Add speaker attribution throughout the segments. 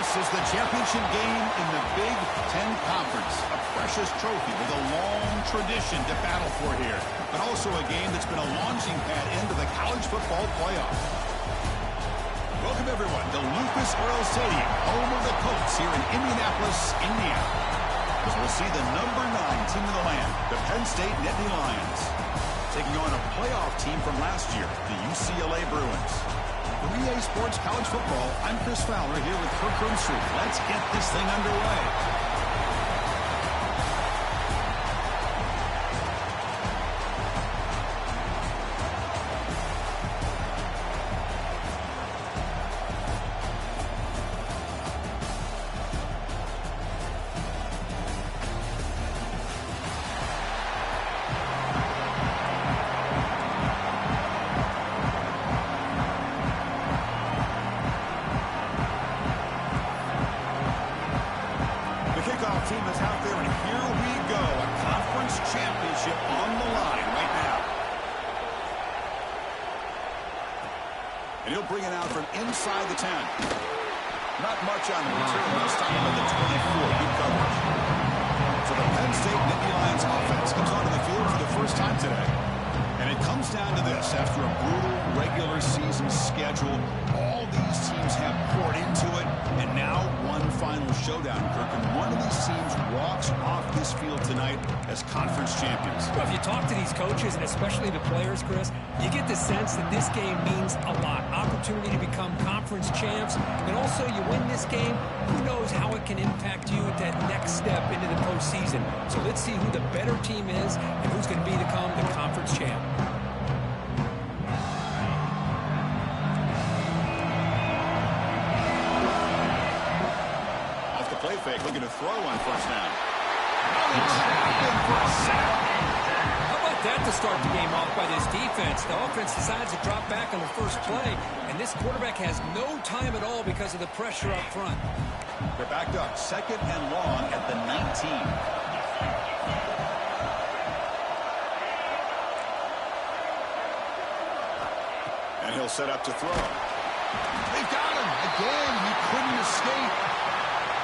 Speaker 1: This is the championship game in the Big Ten Conference. A precious trophy with a long tradition to battle for here. But also a game that's been a launching pad into the college football playoff. Welcome, everyone, to Lucas Oil Stadium, home of the Colts here in Indianapolis, Indiana. As we'll see the number 9 team in the land, the Penn State Nittany Lions, taking on a playoff team from last year, the UCLA Bruins. For EA Sports College Football, I'm Chris Fowler here with Kirk Roomstreet. Let's get this thing underway. Team is out there, and here we go. A conference championship on the line right now. And he'll bring it out from inside the 10. Not much on the return. This time at the 24. Good coverage. So the Penn State Nittany Lions offense comes onto the field for the first time today. And it comes down to this. After a brutal regular season schedule, all these teams have poured into it. And now one final showdown, Kirk. And one of these teams walks off this field tonight as conference champions.
Speaker 2: Well, if you talk to these coaches, and especially the players, Chris, you get the sense that this game means a lot. Opportunity to become conference champs. And also, you win this game, who knows how it can impact you at that next step into the postseason. So let's see who the better team is and who's going to become the conference champ.
Speaker 1: Play fake, looking to throw on first down. It's happened for a sack.
Speaker 2: How about that to start the game off by this defense? The offense decides to drop back on the first play, and this quarterback has no time at all because of the pressure up front.
Speaker 1: They're backed up, second and long at the 19. And he'll set up to throw. They've got him again. He couldn't escape.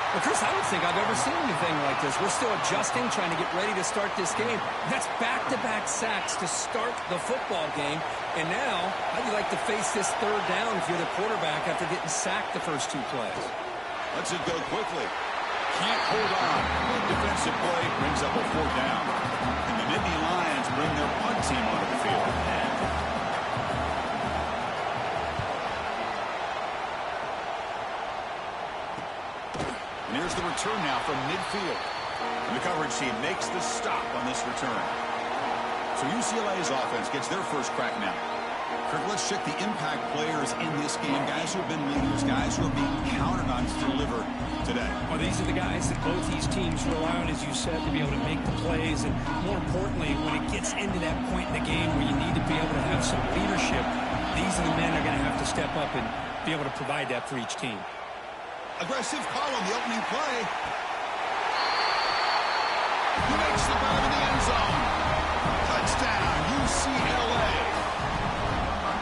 Speaker 2: Well, Chris, I don't think I've ever seen anything like this. We're still adjusting, trying to get ready to start this game. That's back-to-back sacks to start the football game. And now, how do you like to face this third down if you're the quarterback after getting sacked the first 2 plays?
Speaker 1: Lets it go quickly. Can't hold on. Good defensive play brings up a 4th down. And the Nittany Lions bring their punt team onto the field. And here's the return now from midfield. And the coverage team makes the stop on this return. So UCLA's offense gets their first crack now. Kirk, let's check the impact players in this game. Guys who have been leaders, guys who are being counted on to deliver today.
Speaker 2: Well, these are the guys that both these teams rely on, as you said, to be able to make the plays. And more importantly, when it gets into that point in the game where you need to be able to have some leadership, these are the men that are going to have to step up and be able to provide that for each team.
Speaker 1: Aggressive call on the opening play. He makes the grab in the end zone. Touchdown, UCLA.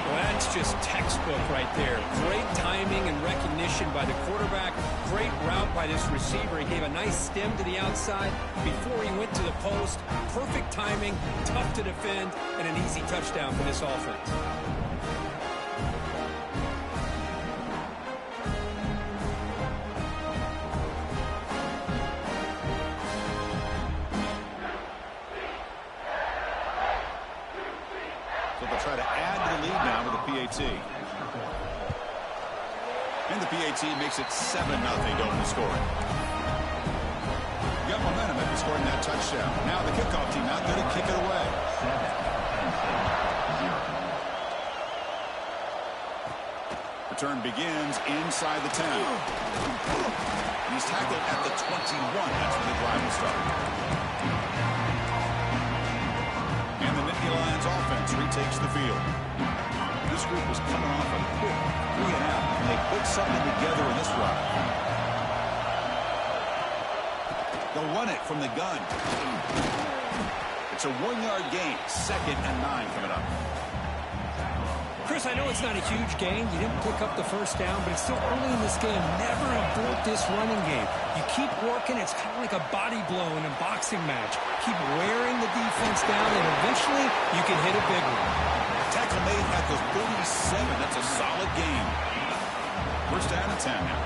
Speaker 2: Well, that's just textbook right there. Great timing and recognition by the quarterback. Great route by this receiver. He gave a nice stem to the outside before he went to the post. Perfect timing, tough to defend, and an easy touchdown for this offense.
Speaker 1: Try to add to the lead now to the PAT. And the PAT makes it 7-0 to open the score. You got momentum after scoring that touchdown. Now the kickoff team out there to kick it away. Return begins inside the 10. And he's tackled at the 21. That's where the drive will start. And the Nittany Lions offense retakes the field. This group was coming off a quick 3-and-out, and they put something together in this run. They'll run it from the gun. It's a 1-yard gain. 2nd and 9 coming up.
Speaker 2: Chris, I know it's not a huge gain. You didn't pick up the first down, but it's still early in this game. Never abort this running game. You keep working. It's kind of like a body blow in a boxing match. Keep wearing the defense down, and eventually you can hit a big one.
Speaker 1: Tackle made at the 47. That's a solid game. First down and 10 now.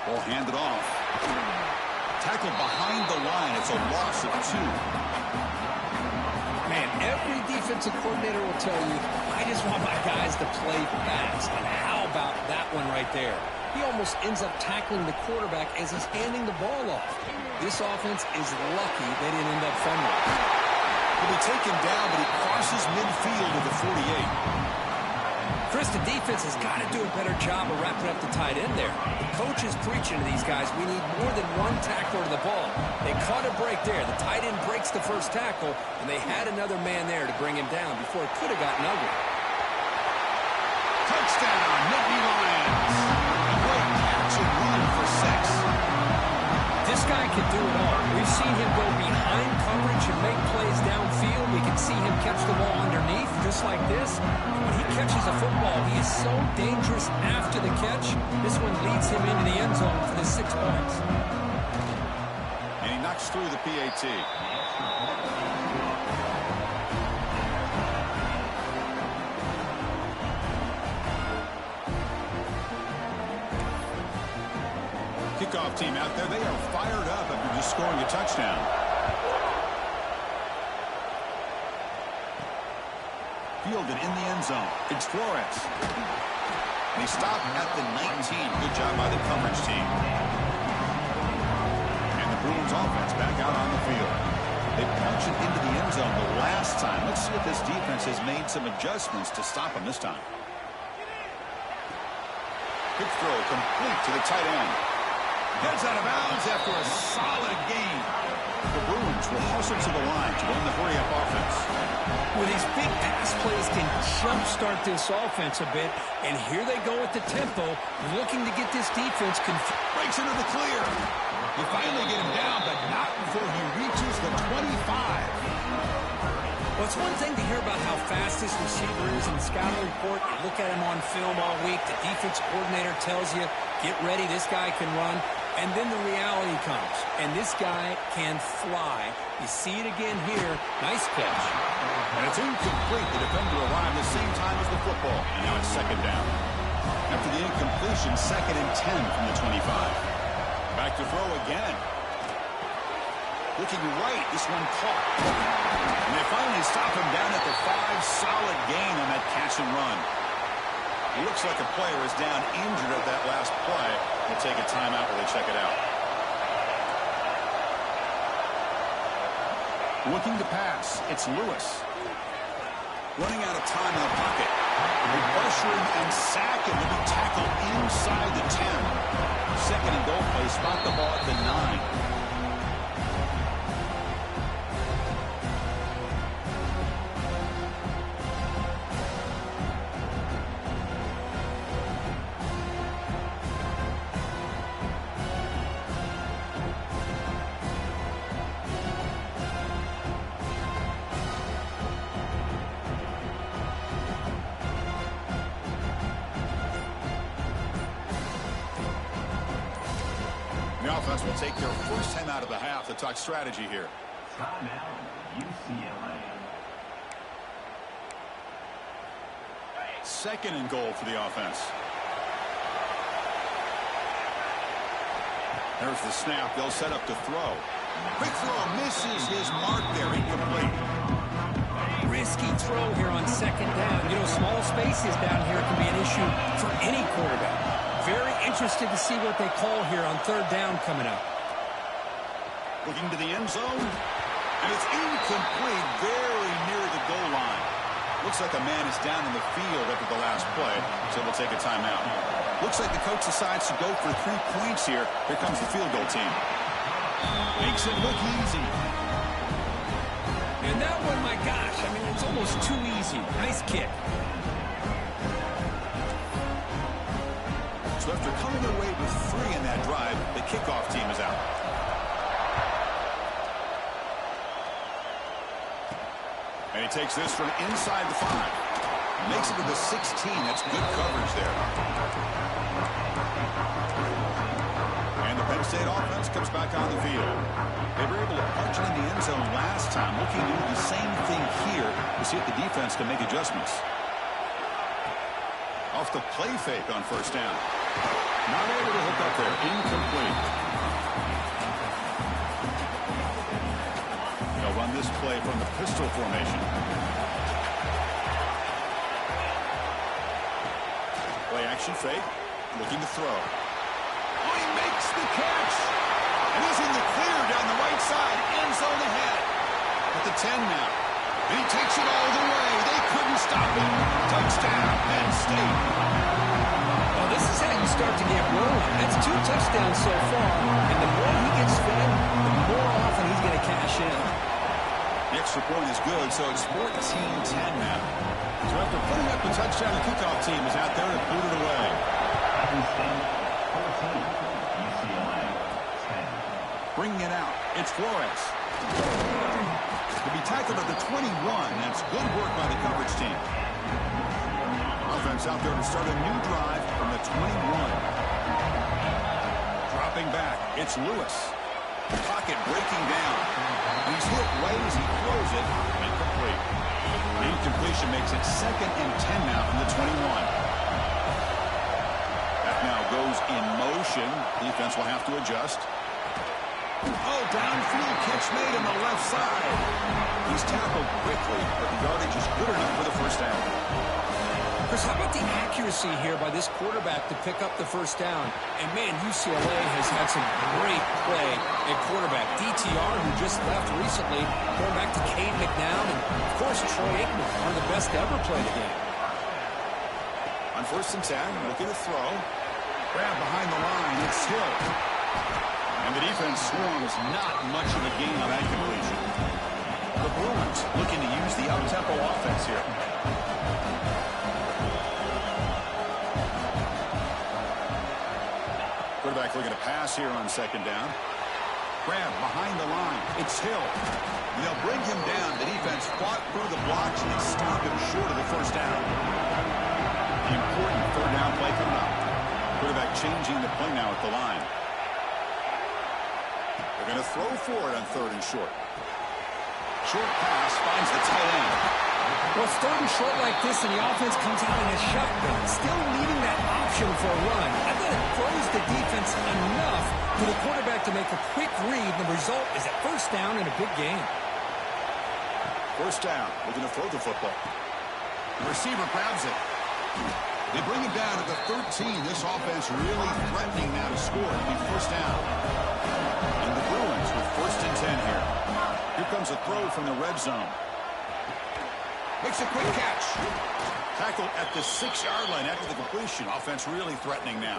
Speaker 1: Ball handed off. Tackle behind the line. It's a loss of 2.
Speaker 2: Man, every defensive coordinator will tell you, I just want my guys to play fast. And how about that one right there? He almost ends up tackling the quarterback as he's handing the ball off. This offense is lucky they didn't end up fumbling.
Speaker 1: He'll be taken down, but he crosses midfield to the 48.
Speaker 2: Chris, the defense has got to do a better job of wrapping up the tight end there. The coach is preaching to these guys, we need more than one tackler to the ball. They caught a break there. The tight end breaks the first tackle, and they had another man there to bring him down before it could have gotten ugly.
Speaker 1: Touchdown, Nittany Lions. A great catch and run for 6.
Speaker 2: This guy can do it all. We've seen him go behind coverage and make plays downfield. We can see him catch the ball underneath, just like this. When he catches a football, he is so dangerous after the catch. This one leads him into the end zone for the 6 points.
Speaker 1: And he knocks through the PAT. Kickoff team out there, they are fired up after just scoring a touchdown. Fielded in the end zone. It's Flores. They stop at the 19. Good job by the coverage team. And the Bruins offense back out on the field. They punch it into the end zone the last time. Let's see if this defense has made some adjustments to stop them this time. Quick throw complete to the tight end. Gets out of bounds after a solid gain. The Bruins will hustle to the line to run the hurry-up offense.
Speaker 2: Well, these big pass plays can jumpstart this offense a bit, and here they go at the tempo, looking to get this defense
Speaker 1: breaks into the clear. They finally get him down, but not before he reaches the 25.
Speaker 2: Well, it's one thing to hear about how fast this receiver is in the scouting report. You look at him on film all week. The defense coordinator tells you, get ready, this guy can run. And then the reality comes, and this guy can fly. You see it again here. Nice catch.
Speaker 1: And it's incomplete. The defender arrived the same time as the football, and now it's second down. After the incompletion, 2nd and 10 from the 25. Back to throw again. Looking right, this one caught. And they finally stop him down at the 5. Solid gain on that catch and run. It looks like a player is down injured at that last play. They'll take a timeout while they check it out. Looking to pass, it's Lewis. Running out of time in the pocket. They pressure him and sack him. He'll be tackled inside the 10. 2nd and goal play, spot the ball at the 9. The offense will take their first time out of the half to talk strategy here.
Speaker 3: Timeout, UCLA.
Speaker 1: 2nd and goal for the offense. There's the snap. They'll set up to throw. Quick throw misses his mark there. Incomplete.
Speaker 2: Risky throw here on 2nd down. You know, small spaces down here can be an issue for any quarterback. Very interested to see what they call here on 3rd down coming up.
Speaker 1: Looking to the end zone. And it's incomplete, very near the goal line. Looks like a man is down in the field after the last play, so we'll take a timeout. Looks like the coach decides to go for 3 points here. Here comes the field goal team. Makes it look easy.
Speaker 2: And that one, my gosh, I mean, it's almost too easy. Nice kick.
Speaker 1: So after coming away with 3 in that drive, the kickoff team is out. takes this from inside the 5. Makes it to the 16. That's good coverage there. And the Penn State offense comes back on the field. They were able to punch it in the end zone last time. Looking to do the same thing here to see if the defense can make adjustments. Off the play fake on first down. Not able to hook up there. Incomplete. They'll run this play from the pistol formation. Play action fake. Looking to throw. Oh, he makes the catch. And he's in the clear down the right side. End zone ahead. At the 10 now. And he takes it all the way. They couldn't stop him. Touchdown, Penn State.
Speaker 2: Well, this is how you start to get rolling. That's 2 touchdowns so far. And the more he gets fed, the more often he's going to cash in.
Speaker 1: The extra point is good, so it's 14-10 now. So after putting up the touchdown, the kickoff team is out there to boot it away.
Speaker 3: Penn State 14, UCLA 10.
Speaker 1: Bringing it out, it's Flores. To be tackled at the 21, that's good work by the coverage team. Offense out there to start a new drive from the 21. Dropping back, it's Lewis. Pocket breaking down. He's hit right as he throws it. Incomplete. The incompletion makes it 2nd and 10 now from the 21. That now goes in motion. Defense will have to adjust. Oh, downfield catch made on the left side. He's tackled quickly, but the yardage is good enough for the first down.
Speaker 2: Chris, how about the accuracy here by this quarterback to pick up the first down? And, man, UCLA has had some great play at quarterback. DTR, who just left recently, going back to Cade McNown, and, of course, Troy Aikman, one of the best to ever play the game.
Speaker 1: On 1st and 10, looking to throw. Grab behind the line, it's Hill. And the defense swarms not much of a gain on that completion. The Bruins looking to use the up-tempo offense here. Quarterback looking to pass here on 2nd down. Grab behind the line. It's Hill. And they'll bring him down. The defense fought through the blocks and they stop him short of the first down. The important 3rd down play coming up. Quarterback changing the play now at the line. They're going to throw for it on 3rd and short. Short pass finds the tight end.
Speaker 2: Well, 3rd and short like this, and the offense comes out in a shotgun, still needing that option for a run. I thought it froze the defense enough for the quarterback to make a quick read. The result is a first down in a big game.
Speaker 1: First down. Looking to throw the football. The receiver grabs it. They bring him down at the 13. This offense really threatening now to score. It'll be first down. And the Bruins with 1st and 10 here. Here comes a throw from the red zone. Makes a quick catch. Tackled at the 6-yard line after the completion. Offense really threatening now.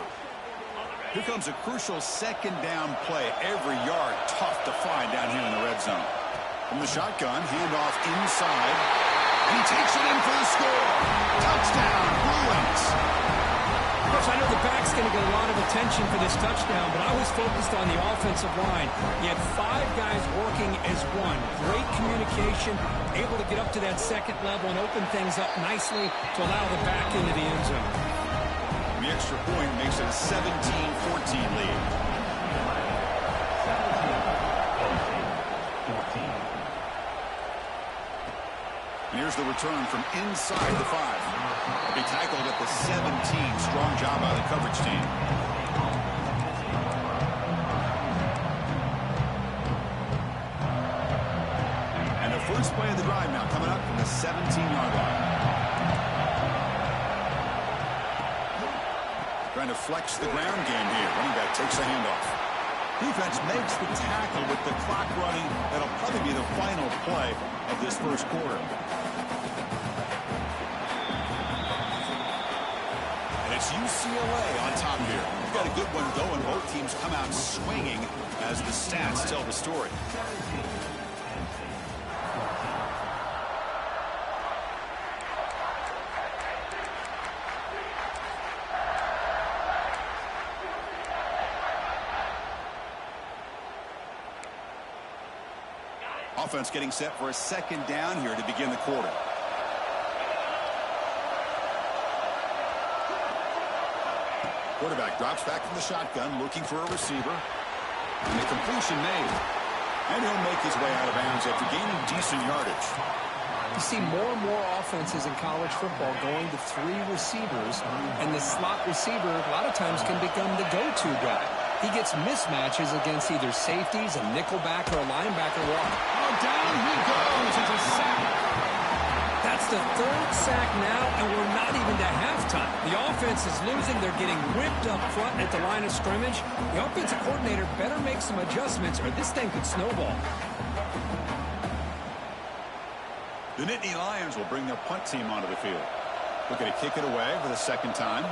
Speaker 1: Here comes a crucial 2nd down play. Every yard tough to find down here in the red zone. From the shotgun, handoff inside. And he takes it in for the score. Touchdown, Bruins.
Speaker 2: Coach, I know the back's going to get a lot of attention for this touchdown, but I was focused on the offensive line. He had 5 guys working as one. Great communication, able to get up to that 2nd level and open things up nicely to allow the back into the end zone.
Speaker 1: The extra point makes it a 17-14 lead.
Speaker 3: 14.
Speaker 1: And here's the return from inside the 5. They tackled at the 17. Strong job by the coverage team. And the first play of the drive now coming up from the 17-yard line. Trying to flex the ground game here. Running back takes a handoff. Defense makes the tackle with the clock running. That'll probably be the final play of this first quarter. And it's UCLA on top here. We've got a good one going. Both teams come out swinging as the stats tell the story. Offense getting set for a second down here to begin the quarter. Quarterback drops back from the shotgun, looking for a receiver. And the completion made. And he'll make his way out of bounds after gaining decent yardage.
Speaker 2: You see more and more offenses in college football going to 3 receivers, and the slot receiver a lot of times can become the go-to guy. He gets mismatches against either safeties, a nickelback, or a linebacker walk.
Speaker 1: Oh, down he goes. It's a sack.
Speaker 2: That's the 3rd sack now, and we're not even to halftime. The offense is losing. They're getting whipped up front at the line of scrimmage. The offensive coordinator better make some adjustments, or this thing could snowball.
Speaker 1: The Nittany Lions will bring their punt team onto the field. Looking to kick it away for the second time.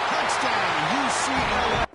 Speaker 1: Touchdown, UCLA.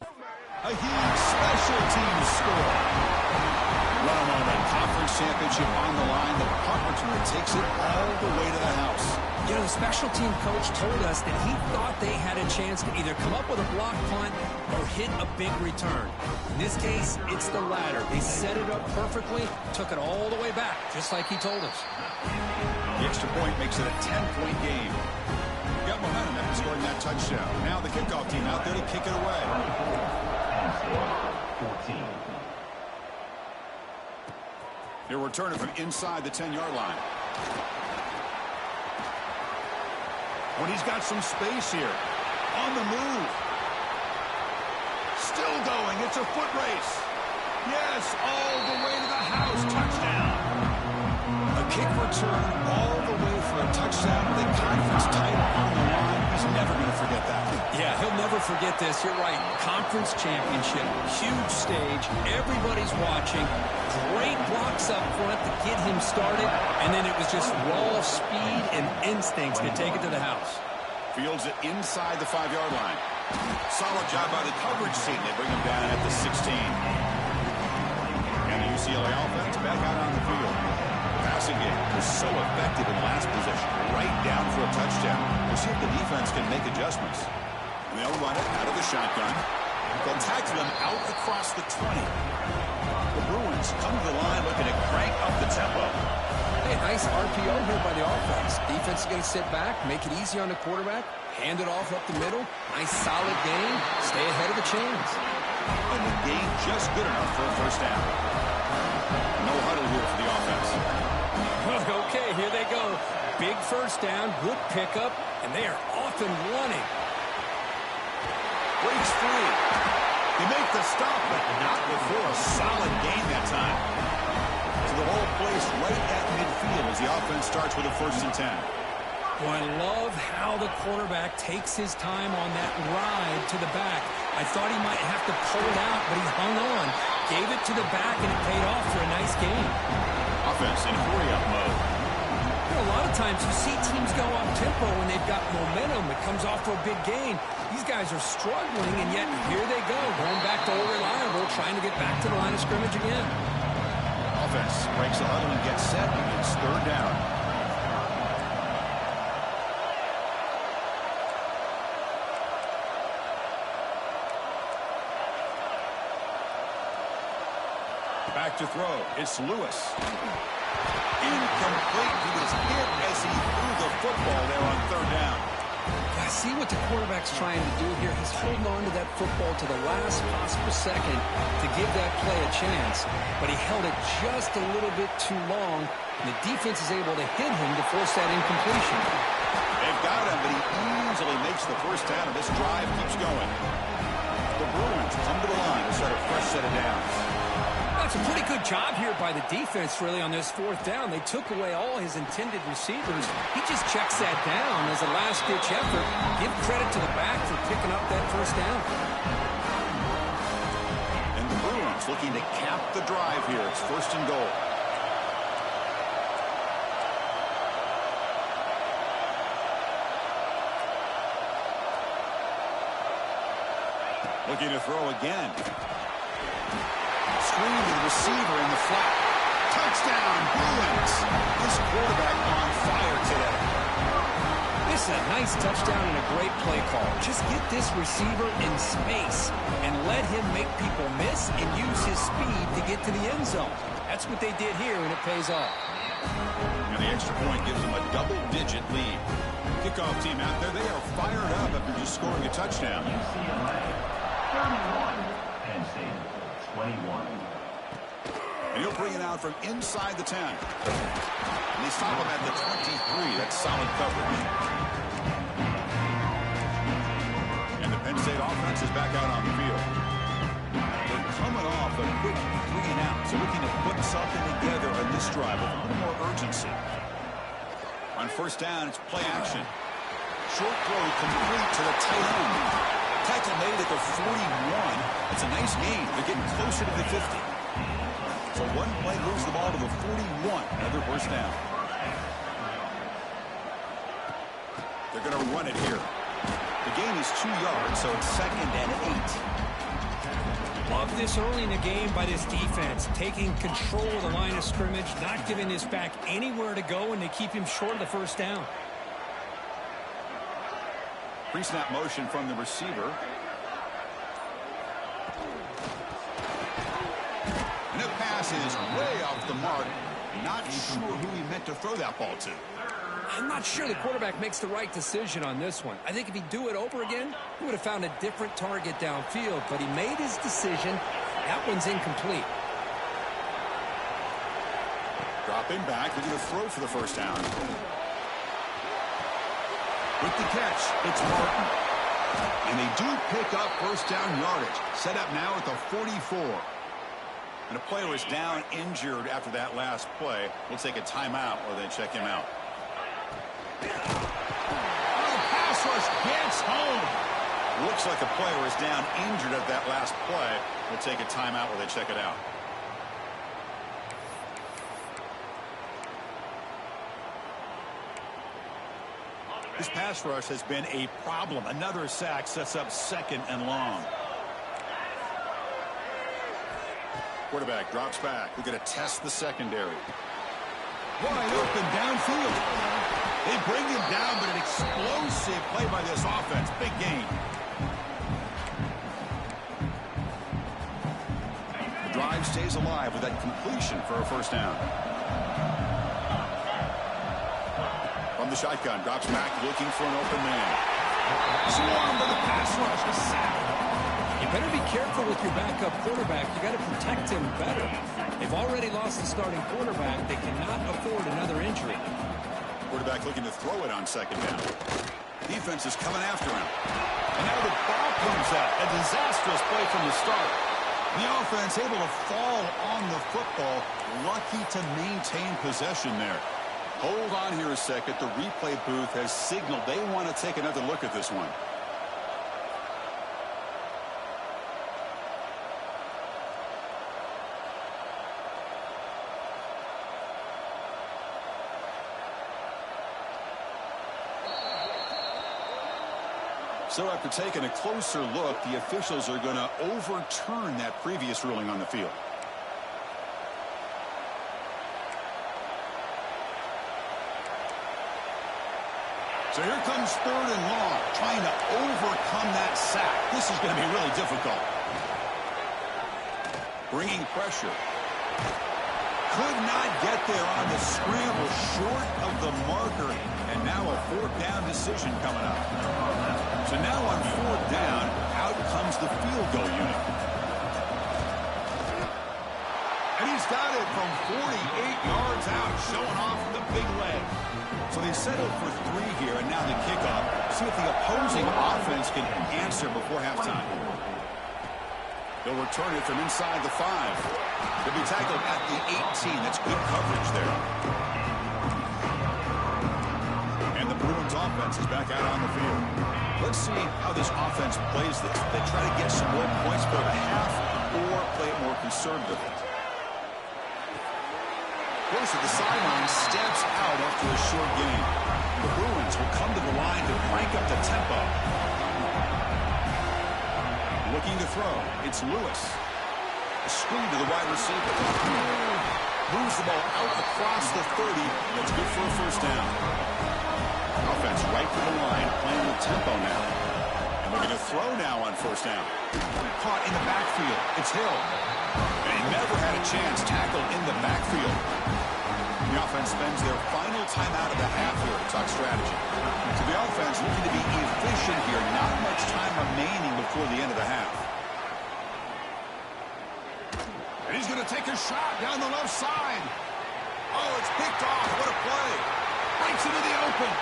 Speaker 1: A huge special teams score. Run moment. Conference championship on the line. The punt returner takes it all the way to the house.
Speaker 2: You know, the special team coach told us that he thought they had a chance to either come up with a block punt or hit a big return. In this case, it's the latter. They set it up perfectly, took it all the way back, just like he told us.
Speaker 1: The extra point makes it a 10-point game. Got momentum after scoring that touchdown. Now the kickoff team out there to kick it away.
Speaker 3: 14.
Speaker 1: They're returning from inside the 10-yard line. When he's got some space here. On the move. Still going. It's a foot race. Yes, all the way to the house. Touchdown. A kick return all the way for a touchdown with a conference title on the line. He's never going to forget that.
Speaker 2: Yeah, he'll never forget this. You're right. Conference championship. Huge stage. Everybody's watching. Great blocks up front to get him started. And then it was just raw speed and instincts to take it to the house.
Speaker 1: Fields it inside the 5-yard line. Solid job by the coverage team. They bring him down at the 16. And the UCLA offense back out on the field. Passing game was so effective in last possession. Right down for a touchdown. We'll see if the defense can make adjustments. And they'll run it out of the shotgun. They'll tackle him out across the 20. The Bruins come to the line looking to crank up the tempo.
Speaker 2: Hey, nice RPO here by the offense. Defense is going to sit back, make it easy on the quarterback, hand it off up the middle. Nice solid game. Stay ahead of the chains.
Speaker 1: And the game just good enough for a first down. No huddle here for the offense.
Speaker 2: Okay, here they go. Big first down, good pickup, and they are off and running.
Speaker 1: Breaks free. They make the stop, but not before a solid gain that time. So the whole place right at midfield as the offense starts with a 1st and 10.
Speaker 2: Well, I love how the quarterback takes his time on that ride to the back. I thought he might have to pull it out, but he hung on, gave it to the back, and it paid off for a nice game.
Speaker 1: Offense in hurry-up mode.
Speaker 2: You know, a lot of times you see teams go up-tempo when they've got momentum. It comes off for a big gain. These guys are struggling, and yet here they go, going back to old reliable, trying to get back to the line of scrimmage again.
Speaker 1: Offense breaks the huddle and gets set, and it's 3rd down. Back to throw. It's Lewis. Incomplete. He was hit as he threw the football there on 3rd down.
Speaker 2: I see what the quarterback's trying to do here. He's holding on to that football to the last possible second to give that play a chance. But he held it just a little bit too long, and the defense is able to hit him to force that incompletion.
Speaker 1: They've got him, but he easily makes the first down, and this drive keeps going. The Bruins come to the line to start a fresh set of downs.
Speaker 2: That's a pretty good job here by the defense, really, on this 4th down. They took away all his intended receivers. He just checks that down as a last-ditch effort. Give credit to the back for picking up that first down.
Speaker 1: And the Bruins looking to cap the drive here. It's 1st and goal. Looking to throw again. Screen to the receiver in the flat. Touchdown, Bruins. This quarterback on fire today.
Speaker 2: This is a nice touchdown and a great play call. Just get this receiver in space and let him make people miss and use his speed to get to the end zone. That's what they did here, and it pays off.
Speaker 1: And the extra point gives them a double-digit lead. Kickoff team out there, they are fired up after just scoring a touchdown.
Speaker 3: UCLA 31. Penn State 21.
Speaker 1: And he'll bring it out from inside the 10. And they stop him at the 23. That's solid coverage. And the Penn State offense is back out on the field. They're coming off a quick 3-and-out, so looking to put something together on this drive with a little more urgency. On 1st down, it's play action. Short throw complete to the tight end. Tackle made at the 41. It's a nice gain. They're getting closer to the 50. So one play moves the ball to the 41. Another 1st down. They're going to run it here. The gain is 2 yards, so it's 2nd and 8.
Speaker 2: Love this early in the game by this defense, taking control of the line of scrimmage, not giving this back anywhere to go, and they keep him short of the first down.
Speaker 1: Pre-snap motion from the receiver. And the pass is way off the mark. Not sure who he meant to throw that ball to.
Speaker 2: I'm not sure the quarterback makes the right decision on this one. I think if he'd do it over again, he would have found a different target downfield, but he made his decision. That one's incomplete.
Speaker 1: Dropping back, looking to throw for the first down. With the catch, it's Martin. And they do pick up first down yardage. Set up now at the 44. And a player is down injured after that last play. We'll take a timeout or they check him out. Oh, the pass rush gets home. Looks like a player is down injured at that last play. We'll take a timeout or they check it out. This pass rush has been a problem. Another sack sets up second and long. Quarterback drops back. We're going to test the secondary. Wide open downfield. They bring him down, but an explosive play by this offense. Big gain. The drive stays alive with that completion for a first down. From the shotgun, drops back, looking for an open man. Swarmed by the pass rush. A sack.
Speaker 2: You better be careful with your backup quarterback. You got to protect him better. They've already lost the starting quarterback. They cannot afford another injury.
Speaker 1: Quarterback looking to throw it on second down. Defense is coming after him. And now the ball comes out. A disastrous play from the start. The offense able to fall on the football. Lucky to maintain possession there. Hold on here a second. The replay booth has signaled they want to take another look at this one. So after taking a closer look, the officials are going to overturn that previous ruling on the field. So here comes third and long, trying to overcome that sack. This is going to be really difficult. Bringing pressure. Could not get there on the scramble, short of the marker. And now a fourth down decision coming up. So now on fourth down, out comes the field goal unit. And he's got it from 48 yards out, showing off the big leg. So they settled for 3 here, and now the kickoff. See if the opposing offense can answer before halftime. They'll return it from inside the 5. They'll be tackled at the 18. That's good coverage there. And the Bruins offense is back out on the field. Let's see how this offense plays this. They try to get some more points for the half or play it more conservatively. Close to the sideline, steps out after a short gain. The Bruins will come to the line to crank up the tempo. Looking to throw. It's Lewis. A screen to the wide receiver. Moves the ball out across the 30. That's good for a first down. Offense right to the line, playing with tempo now. And looking to throw now on first down. Caught in the backfield. It's Hill. And he never had a chance. Tackled in the backfield. The offense spends their final timeout of the half here to talk strategy. So the offense looking to be efficient here. Not much time remaining before the end of the half. And he's going to take a shot down the left side. Oh, it's picked off. What a play. Breaks into the open.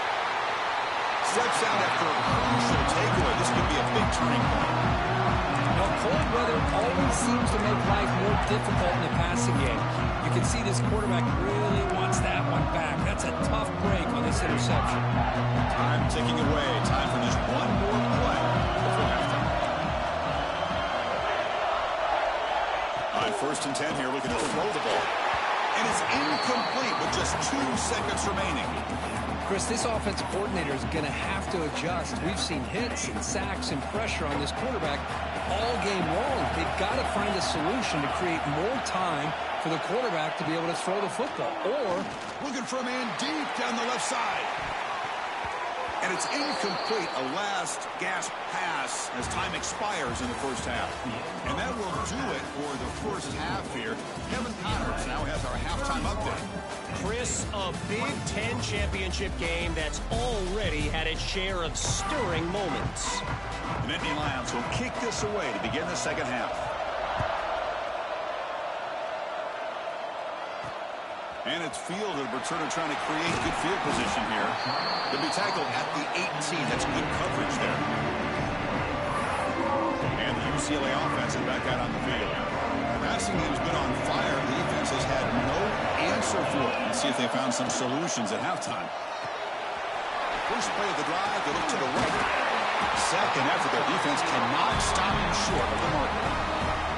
Speaker 1: Steps out after a crucial takeaway. This could be a big turning point.
Speaker 2: Now, cold weather always seems to make life more difficult in the passing game. You can see this quarterback really wants that one back. That's a tough break on this interception.
Speaker 1: Time ticking away. Time for just one more play before halftime. On 1st and 10 here, looking to throw the ball. And And it's incomplete with just 2 seconds remaining.
Speaker 2: Chris, this offensive coordinator is going to have to adjust. We've seen hits and sacks and pressure on this quarterback all game long. They've got to find a solution to create more time for the quarterback to be able to throw the football. Or
Speaker 1: looking for a man deep down the left side. And it's incomplete, a last gasp pass as time expires in the first half. And that will do it for the first half here. Kevin Connors now has our halftime update.
Speaker 4: Chris, a Big Ten championship game that's already had its share of stirring moments.
Speaker 1: The Nittany Lions will kick this away to begin the second half. And it's fielded. Returner trying to create good field position here. They'll be tackled at the 18. That's good coverage there. And the UCLA offense is back out on the field. The passing game's been on fire. The defense has had no answer for it. Let's see if they found some solutions at halftime. First play of the drive, they look to the right. Second effort, their defense cannot stop him short of the mark.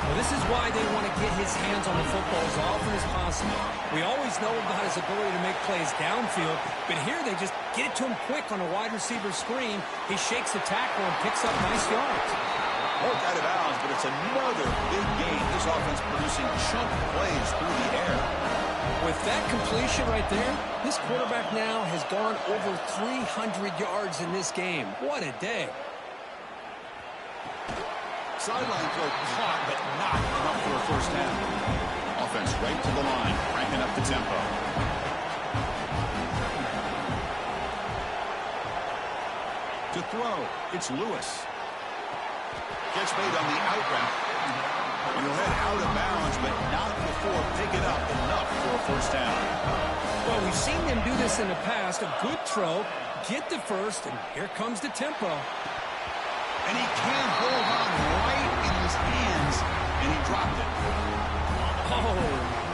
Speaker 2: well, this is why they want to get his hands on the football as often as possible. We always know about his ability to make plays downfield, but here they just get it to him quick on a wide receiver screen. He shakes the tackle and picks up nice yards.
Speaker 1: Work out of bounds, but it's another big game. This offense producing chunk plays through the air.
Speaker 2: With that completion right there, this quarterback now has gone over 300 yards in this game. What a day.
Speaker 1: Sideline throw caught, but not enough for a first down. Offense right to the line, cranking up the tempo. To throw, it's Lewis. Gets made on the out route. And he'll head out of bounds, but not before picking up enough for a first down.
Speaker 2: Well, we've seen them do this in the past. A good throw, get the first, and here comes the tempo.
Speaker 1: And he can't hold on right in his hands, and he dropped it.
Speaker 2: Oh,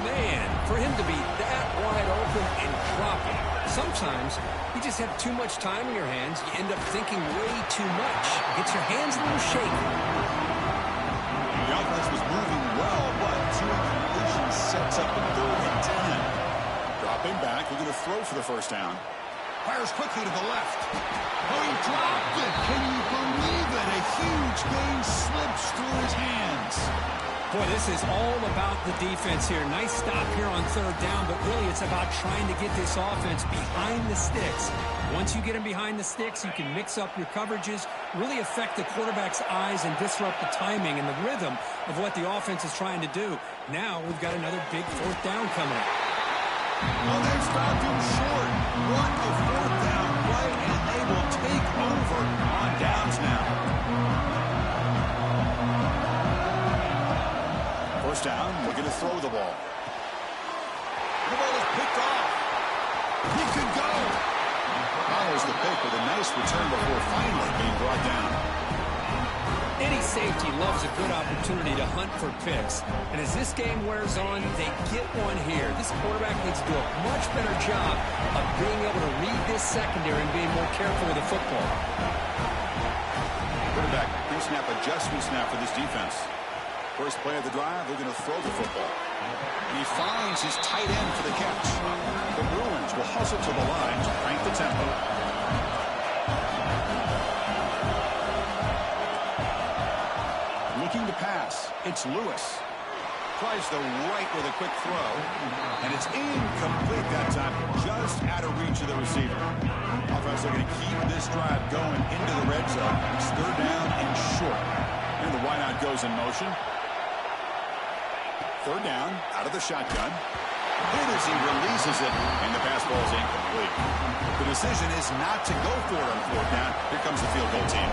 Speaker 2: man, for him to be that wide open and drop it. Sometimes you just have too much time in your hands. You end up thinking way too much. Gets your hands a little shaky.
Speaker 1: The offense was moving well, but 2 incompletions sets up a 3rd and 10. Dropping back, we're going to throw for the first down. Fires quickly to the left. Oh, he dropped it. Can you believe it? A huge gain slips through his hands.
Speaker 2: Boy, this is all about the defense here. Nice stop here on 3rd down, but really it's about trying to get this offense behind the sticks. Once you get them behind the sticks, you can mix up your coverages, really affect the quarterback's eyes and disrupt the timing and the rhythm of what the offense is trying to do. Now we've got another big 4th down coming up.
Speaker 1: Well, they stopped him short. What a 4th down play, and they will take over on downs now. First down, we're going to throw the ball. The ball is picked off. He could go. Follows the pick with a nice return before finally being brought down.
Speaker 2: Any safety loves a good opportunity to hunt for picks. And as this game wears on, they get one here. This quarterback needs to do a much better job of being able to read this secondary and being more careful with the football.
Speaker 1: Quarterback pre-snap adjustment snap for this defense. First play of the drive, they're going to throw the football. And he finds his tight end for the catch. The Bruins will hustle to the line to crank the tempo. Looking to pass, it's Lewis. Tries the right with a quick throw, and it's incomplete that time, just out of reach of the receiver. Offense looking to keep this drive going into the red zone. It's 3rd down and short. And the wideout goes in motion. 3rd down, out of the shotgun. Hit as he releases it, and the pass ball is incomplete. The decision is not to go for it on 4th down. Here comes the field goal team.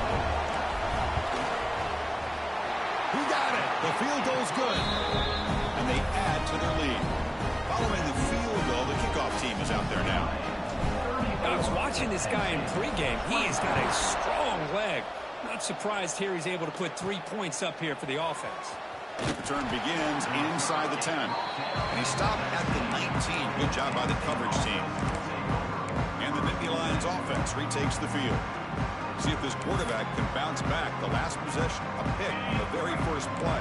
Speaker 1: Who got it? The field goal's good. And they add to their lead. Following the field goal, the kickoff team is out there now.
Speaker 2: I was watching this guy in pregame. He has got a strong leg. Not surprised here he's able to put 3 points up here for the offense.
Speaker 1: Return begins inside the 10. And he stopped at the 19. Good job by the coverage team. And the Nittany Lions offense retakes the field. See if this quarterback can bounce back. The last possession, a pick on the very first play.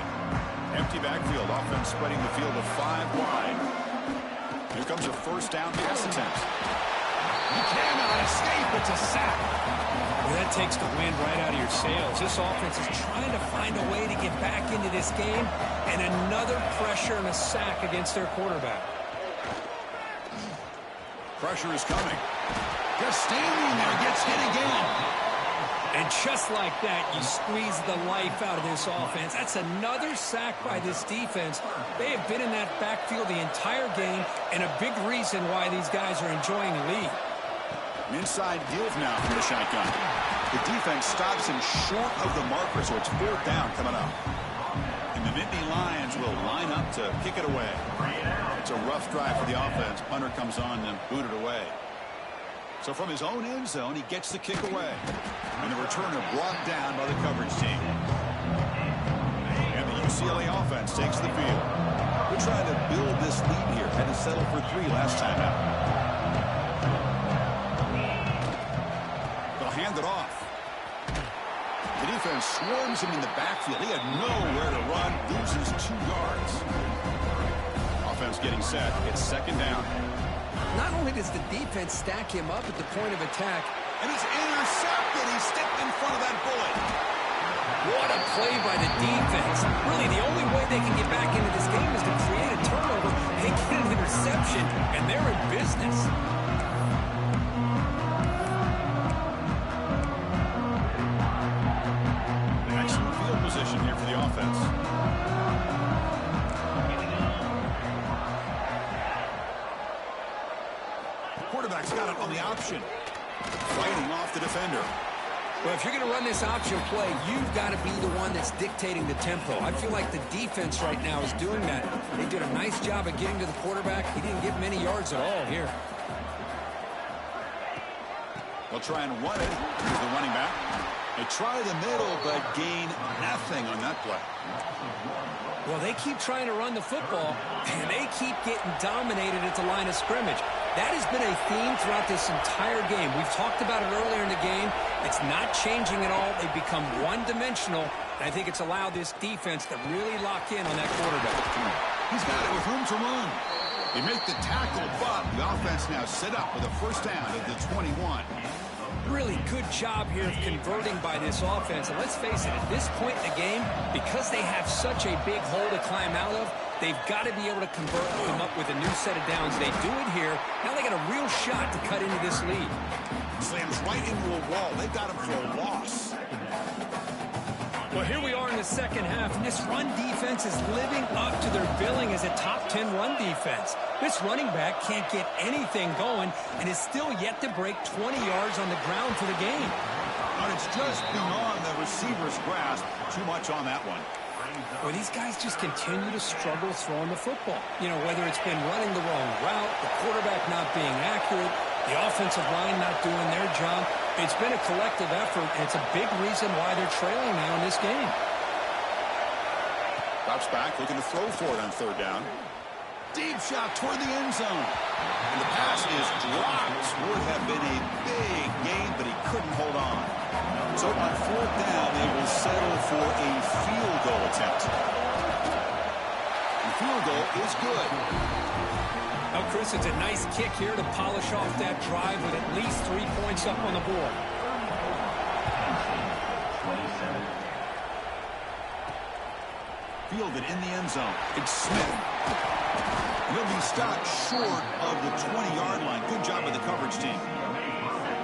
Speaker 1: Empty backfield, offense spreading the field of 5 wide. becomes a first down pass attempt. He cannot escape. It's a sack.
Speaker 2: Well, that takes the wind right out of your sails. This offense is trying to find a way to get back into this game, and another pressure and a sack against their quarterback.
Speaker 1: Pressure is coming. Just standing there, gets hit again.
Speaker 2: And just like that, you squeeze the life out of this offense. That's another sack by this defense. They have been in that backfield the entire game, and a big reason why these guys are enjoying the lead.
Speaker 1: An inside give now from the shotgun. The defense stops him short of the marker, so it's fourth down coming up. And the Nittany Lions will line up to kick it away. It's a rough drive for the offense. Punter comes on and booted away. So from his own end zone, he gets the kick away. And the returner brought down by the coverage team. And the UCLA offense takes the field. They're trying to build this lead here. Had to settle for 3 last time out. They'll hand it off. The defense swarms him in the backfield. He had nowhere to run. Loses 2 yards. Offense getting set. It's second down.
Speaker 2: Not only does the defense stack him up at the point of attack,
Speaker 1: and he's intercepted. He stepped in front of that bullet.
Speaker 2: what a play by the defense. Really, the only way they can get back into this game is to create a turnover. They get an interception, and they're in business.
Speaker 1: Excellent field position here for the offense. Quarterback's got it on the option. Fighting off the defender.
Speaker 2: Well, if you're going to run this option play, you've got to be the one that's dictating the tempo. I feel like the defense right now is doing that. They did a nice job of getting to the quarterback. He didn't get many yards at all here.
Speaker 1: They'll try and run it. Here's the running back. They try the middle, but gain nothing on that play.
Speaker 2: Well, they keep trying to run the football, and they keep getting dominated at the line of scrimmage. That has been a theme throughout this entire game. We've talked about it earlier in the game. It's not changing at all. They've become one-dimensional, and I think it's allowed this defense to really lock in on that quarterback.
Speaker 1: He's got it with room to run. They make the tackle, but the offense now set up with a first down at the 21.
Speaker 2: Really good job here of converting by this offense. And let's face it, at this point in the game, because they have such a big hole to climb out of, they've got to be able to convert and come up with a new set of downs. They do it here. Now they got a real shot to cut into this lead.
Speaker 1: Slams right into a wall. They've got him for a loss.
Speaker 2: Well, here we are in the second half, and this run defense is living up to their billing as a top 10 run defense. This running back can't get anything going and is still yet to break 20 yards on the ground for the game.
Speaker 1: But it's just beyond the receiver's grasp. Too much on that one.
Speaker 2: Well, these guys just continue to struggle throwing the football. You know, whether it's been running the wrong route, the quarterback not being accurate, the offensive line not doing their job. It's been a collective effort, and it's a big reason why they're trailing now in this game.
Speaker 1: Drops back, looking to throw for it on third down. Deep shot toward the end zone. And the pass is dropped. Would have been a big gain, but he couldn't hold on. So on fourth down, they will settle for a field goal attempt. The field goal is good.
Speaker 2: Now, Chris, it's a nice kick here to polish off that drive with at least 3 points up on the board.
Speaker 1: Fielded in the end zone. It's Smith. He'll be stopped short of the 20-yard line. Good job by the coverage team.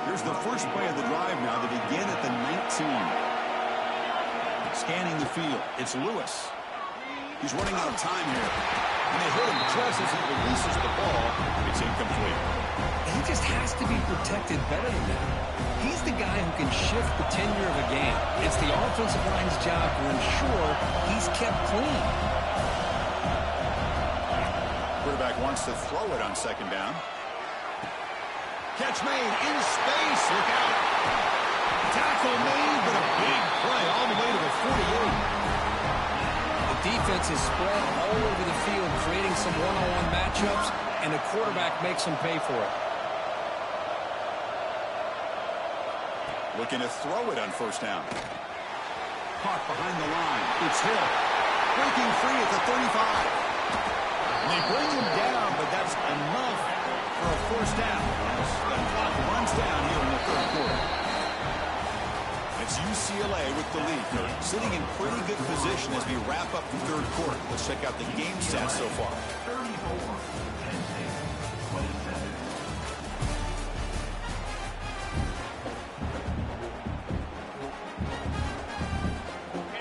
Speaker 1: Here's the first play of the drive now. They begin at the 19. Scanning the field. It's Lewis. He's running out of time here. And they hit him just as he releases the ball. It's incomplete.
Speaker 2: He just has to be protected better than that. He's the guy who can shift the tenure of a game. It's the offensive line's job to ensure he's kept clean.
Speaker 1: Quarterback wants to throw it on second down. Catch made in space. Look out. Tackle made, but a big play all the way to the 48.
Speaker 2: Defense is spread all over the field, creating some one-on-one matchups, and the quarterback makes them pay for it.
Speaker 1: Looking to throw it on first down. Caught behind the line. It's Hill. Breaking free at the 35. And they bring him down, but that's enough first down. The clock runs down here in the third quarter. It's UCLA with the lead. They're sitting in pretty good position as we wrap up the third quarter. Let's check out the game stats so far.
Speaker 3: 34, Penn State, 27.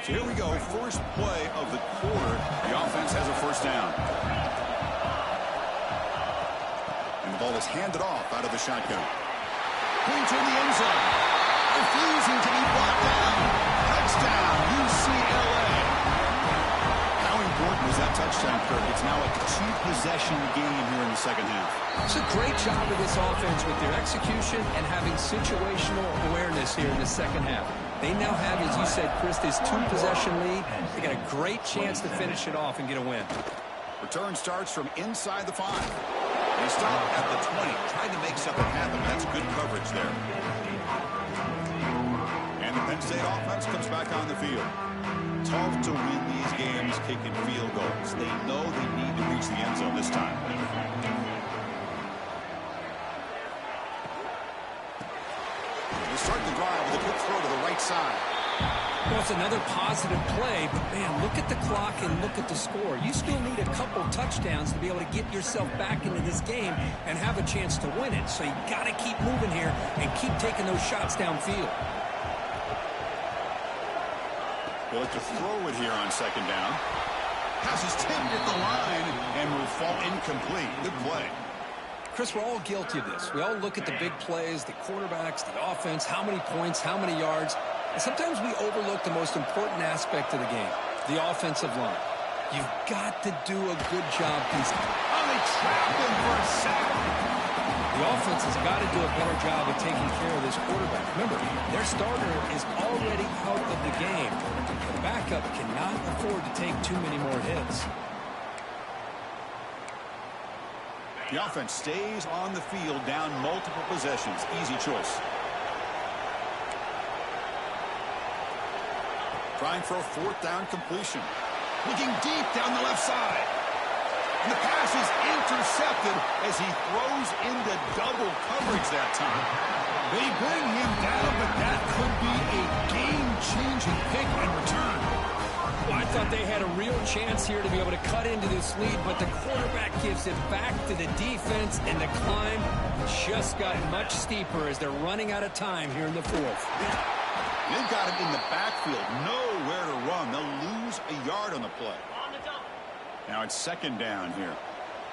Speaker 1: So here we go, first play of the quarter. The offense has a first down. And the ball is handed off out of the shotgun. Pointer in the end zone. Refusing to be brought down. Touchdown, UCLA. How important was that touchdown, Kirk? It's now a two-possession game here in the second half.
Speaker 2: It's a great job of this offense with their execution and having situational awareness here in the second half. They now have, as you said, Chris, this two-possession lead. They got a great chance to finish it off and get a win.
Speaker 1: Return starts from inside the 5. They stop at the 20, trying to make something happen. That's good coverage there. And the Penn State offense comes back on the field. Tough to win these games kicking field goals. They know they need to reach the end zone this time. They start the drive with a quick throw to the right side.
Speaker 2: Well, it's another positive play, but, man, look at the clock and look at the score. You still need a couple touchdowns to be able to get yourself back into this game and have a chance to win it. So you got to keep moving here and keep taking those shots downfield.
Speaker 1: They look to throw it here on second down. Pass is tipped at the line and will fall incomplete. Good play.
Speaker 2: Chris, we're all guilty of this. We all look at the big plays, the quarterbacks, the offense, how many points, how many yards. And sometimes we overlook the most important aspect of the game, the offensive line. You've got to do a good job.
Speaker 1: Oh, they trapped him for a sack.
Speaker 2: The offense has got to do a better job of taking care of this quarterback. Remember, their starter is already out of the game. The backup cannot afford to take too many more hits.
Speaker 1: The offense stays on the field, down multiple possessions. Easy choice. Trying for a fourth down completion. Looking deep down the left side. And the pass is intercepted as he throws into double coverage that time. They bring him down, but that could be a game-changing pick and return.
Speaker 2: Well, I thought they had a real chance here to be able to cut into this lead, but the quarterback gives it back to the defense, and the climb just got much steeper as they're running out of time here in the fourth.
Speaker 1: They've got him in the backfield, nowhere to run. They'll lose a yard on the play. Now it's second down here.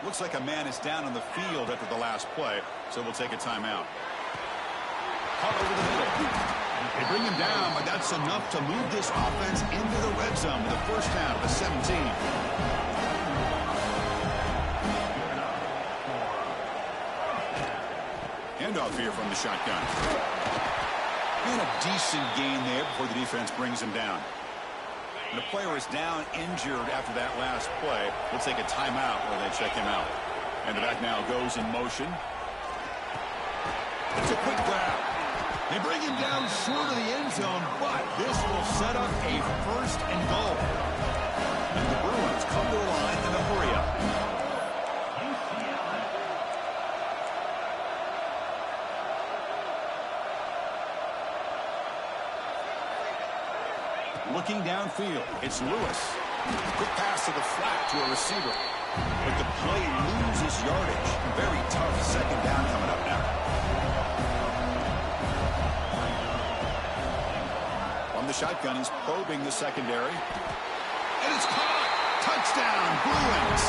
Speaker 1: Looks like a man is down on the field after the last play, so we'll take a timeout. Caught over the middle. They bring him down, but that's enough to move this offense into the red zone with a first down of 17. Handoff here from the shotgun. And a decent gain there before the defense brings him down. And the player is down injured after that last play. We'll take a timeout while they check him out. And the back now goes in motion. It's a quick grab. They bring him down short of the end zone, but this will set up a first and goal. And the Bruins come to the line in a hurry up. Looking downfield, it's Lewis. Quick pass to the flat to a receiver. But the play loses yardage. Very tough second down coming up now. From the shotgun, he's probing the secondary. And it's caught! Touchdown, Bruins!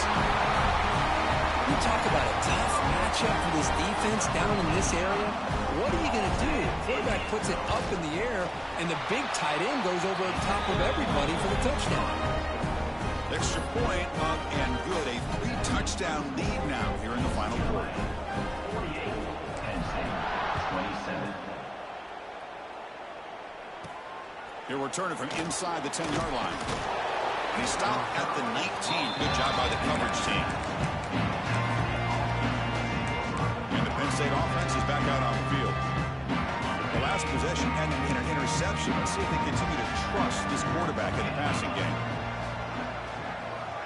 Speaker 2: You talk about a tough matchup for this defense down in this area. What are you going to do? The quarterback puts it up in the air, and the big tight end goes over the top of everybody for the touchdown.
Speaker 1: Extra point up and good. A 3-touchdown lead now here in the final quarter.
Speaker 3: 48, Penn State, 27.
Speaker 1: He'll return it from inside the 10-yard line. And he stopped at the 19. Good job by the coverage team. And the Penn State offense is back out on the field. The last possession ended in an interception. Let's see if they continue to trust this quarterback in the passing game.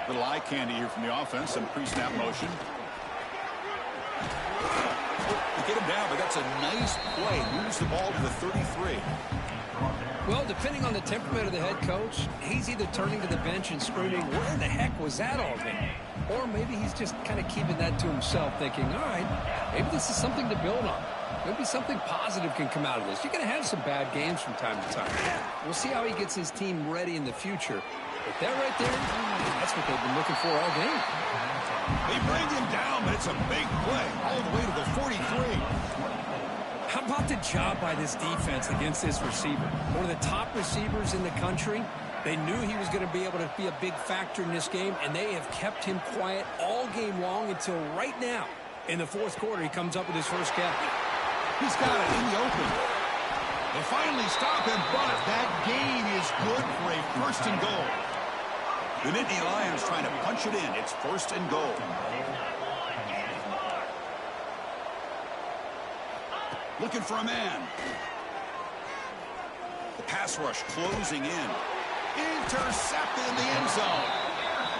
Speaker 1: Little eye candy here from the offense. Some pre-snap motion. down, but that's a nice play. Moves the ball to the 33.
Speaker 2: Well, depending on the temperament of the head coach, he's either turning to the bench and screaming, where the heck was that all day? Or maybe he's just kind of keeping that to himself, thinking, all right, maybe this is something to build on. Maybe something positive can come out of this. You're going to have some bad games from time to time. We'll see how he gets his team ready in the future. But that right there, that's what they've been looking for all game.
Speaker 1: They bring him down, but it's a big play all the way to the 43.
Speaker 2: How about the job by this defense against this receiver? One of the top receivers in the country. They knew he was going to be able to be a big factor in this game, and they have kept him quiet all game long until right now. In the fourth quarter, he comes up with his first catch.
Speaker 1: He's got it in the open. They finally stop him, but that gain is good for a first and goal. The Nittany Lions trying to punch it in. It's first and goal. Looking for a man. The pass rush closing in. Intercepted in the end zone.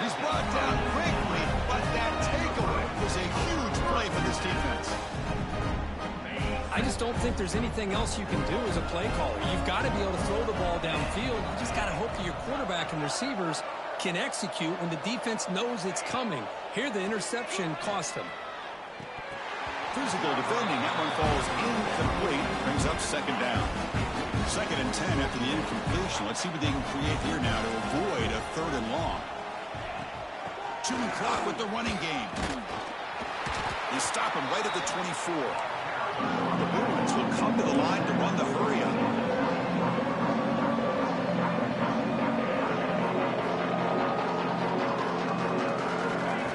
Speaker 1: He's brought down quickly, but that takeaway was a huge play for this defense.
Speaker 2: I just don't think there's anything else you can do as a play caller. You've got to be able to throw the ball downfield. You just got to hope that your quarterback and receivers can execute when the defense knows it's coming. Here, the interception cost him.
Speaker 1: Physical defending. That one falls incomplete. Brings up second down. Second and 10 after the incompletion. Let's see what they can create here now to avoid a third and long. Chewing clock with the running game. They stop him right at the 24. The Bruins will come to the line to run the hurry up.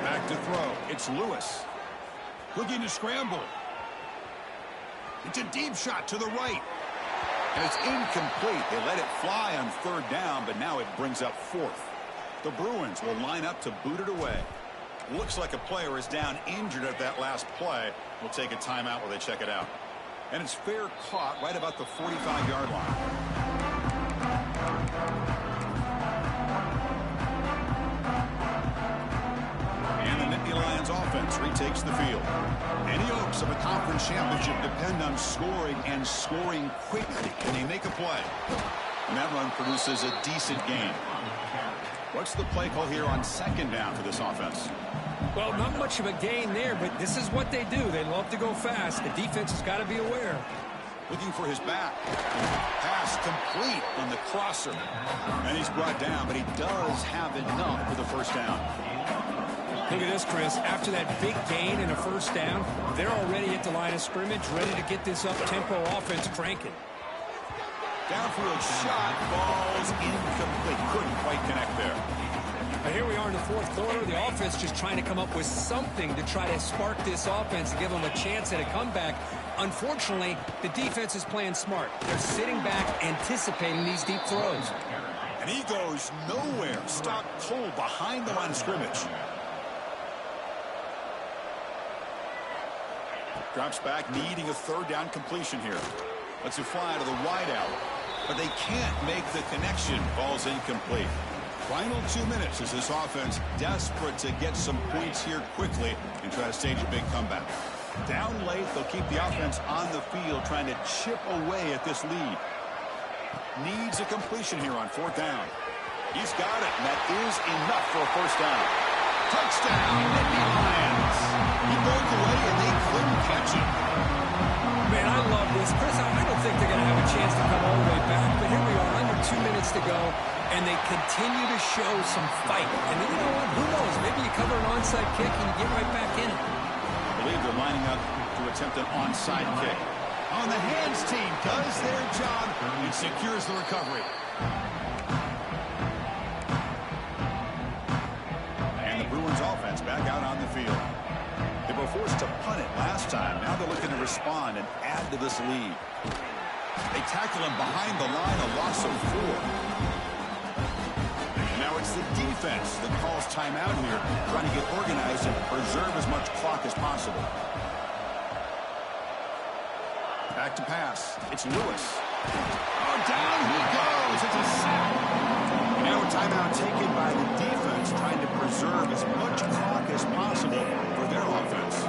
Speaker 1: Back to throw. It's Lewis. Looking to scramble. It's a deep shot to the right. And it's incomplete. They let it fly on third down, but now it brings up fourth. The Bruins will line up to boot it away. Looks like a player is down injured at that last play. We'll take a timeout while they check it out. And it's fair caught right about the 45-yard line. And the Nittany Lions offense retakes the field. Any hopes of a conference championship depend on scoring and scoring quickly. Can they make a play? And that run produces a decent gain. What's the play call here on second down for this offense?
Speaker 2: Well, not much of a gain there, but this is what they do. They love to go fast. The defense has got to be aware.
Speaker 1: Looking for his back. Pass complete on the crosser. And he's brought down, but he does have enough for the first down.
Speaker 2: Look at this, Chris. After that big gain and a first down, they're already at the line of scrimmage, ready to get this up-tempo offense cranking.
Speaker 1: Downfield shot, falls incomplete. Couldn't quite connect there.
Speaker 2: Now here we are in the fourth quarter. The offense just trying to come up with something to try to spark this offense and give them a chance at a comeback. Unfortunately, the defense is playing smart. They're sitting back, anticipating these deep throws.
Speaker 1: And he goes nowhere. Stopped cold behind the line of scrimmage. Drops back, needing a third down completion here. Lets it fly to the wideout. But they can't make the connection. Ball's incomplete. Final 2 minutes as this offense desperate to get some points here quickly and try to stage a big comeback. Down late, they'll keep the offense on the field trying to chip away at this lead. Needs a completion here on fourth down. He's got it, and that is enough for a first down. Touchdown, Nittany Lions. He broke away, and they couldn't catch him.
Speaker 2: Man, I love this. Chris, I don't think they're going to have a chance to come all the way back, but here we are, under 2 minutes to go, and they continue to show some fight. And you know what? Who knows? Maybe you cover an onside kick and you get right back in it.
Speaker 1: I believe they're lining up to attempt an onside kick. On the hands team does their job and secures the recovery. And the Bruins offense back out on the field. They were forced to punt it last time. Now they're looking to respond and add to this lead. They tackle him behind the line, a loss of 4. Now it's the defense that calls timeout here, trying to get organized and preserve as much clock as possible. Back to pass. It's Lewis. Oh, down he goes. It's a sack. And now a timeout taken by the defense, trying to preserve as much clock as possible for their offense.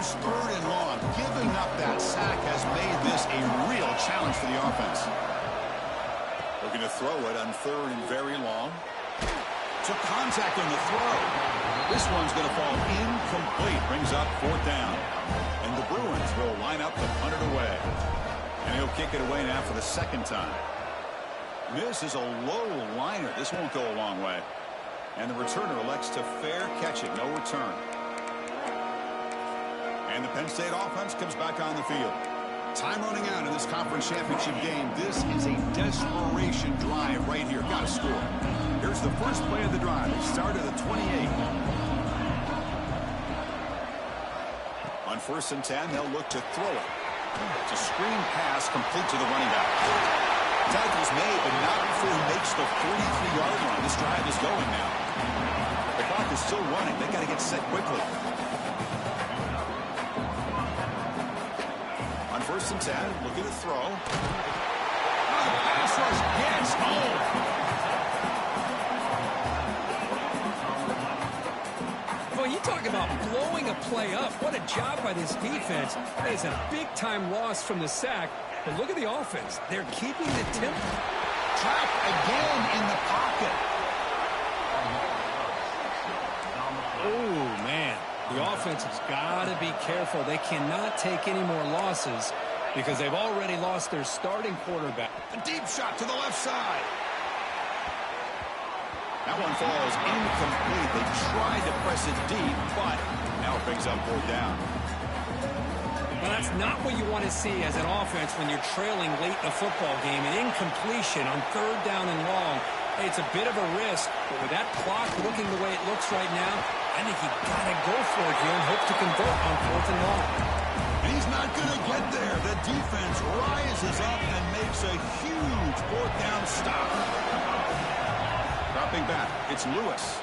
Speaker 1: comes 3rd and long. Giving up that sack has made this a real challenge for the offense. Looking to throw it on 3rd and very long. Took contact on the throw. This one's going to fall incomplete. Brings up 4th down. And the Bruins will line up to punt it away. And he'll kick it away now for the 2nd time. This is a low liner. This won't go a long way. And the returner elects to fair catch it. No return. And the Penn State offense comes back on the field. Time running out in this conference championship game. This is a desperation drive right here. Got to score. Here's the first play of the drive. They start at the 28. On 1st and 10, they'll look to throw it. It's a screen pass complete to the running back. Tackle's made, but not before he makes the 43-yard line. This drive is going now. The clock is still running. They got to get set quickly. On 1st and 10, looking to throw. Oh, the pass rush gets home.
Speaker 2: Well, you talk about blowing a play up. What a job by this defense. That is a big-time loss from the sack. But look at the offense. They're keeping the tempo.
Speaker 1: Trapped again in the pocket.
Speaker 2: Oh, man. The offense has got to be careful. They cannot take any more losses because they've already lost their starting quarterback.
Speaker 1: A deep shot to the left side. That one falls incomplete. They tried to press it deep, but now it brings up 4th down.
Speaker 2: Well, that's not what you want to see as an offense when you're trailing late in a football game. An incompletion on 3rd down and long. Hey, it's a bit of a risk, but with that clock looking the way it looks right now, I think you got to go for it here and hope to convert on 4th and long.
Speaker 1: He's not going to get there. The defense rises up and makes a huge 4th down stop. Dropping back, it's Lewis.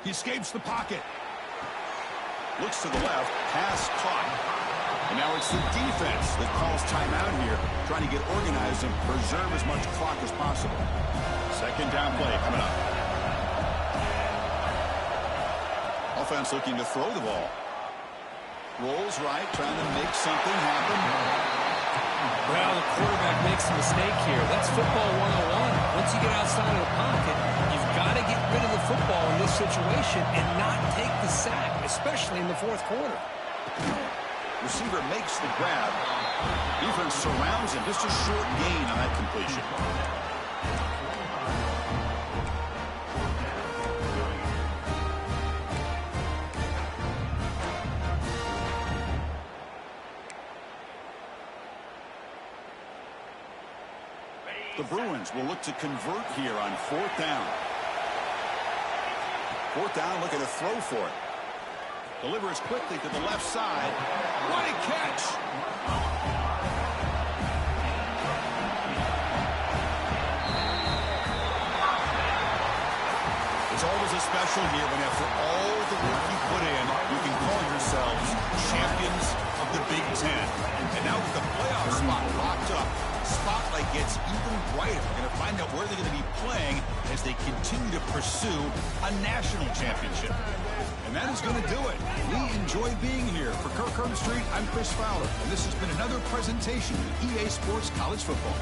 Speaker 1: He escapes the pocket. Looks to the left, pass caught. And now it's the defense that calls timeout here, trying to get organized and preserve as much clock as possible. 2nd down play coming up. Offense looking to throw the ball. Rolls right, trying to make something happen.
Speaker 2: Well, the quarterback makes a mistake here. That's football 101. Once you get outside of the pocket, you've got to get rid of the football in this situation and not take the sack, especially in the 4th quarter.
Speaker 1: Receiver makes the grab. Defense surrounds him. Just a short gain on that completion. The Bruins will look to convert here on 4th down. 4th down, looking to throw for it. Delivers quickly to the left side. What a catch! It's always a special here when after all the work you put in, you can call yourselves champions of the Big Ten. And now with the playoff spot locked up, spotlight gets even brighter. We're going to find out where they're going to be playing as they continue to pursue a national championship. And that is going to do it. We enjoy being here. For Kirk Street, I'm Chris Fowler, and this has been another presentation of EA Sports College Football.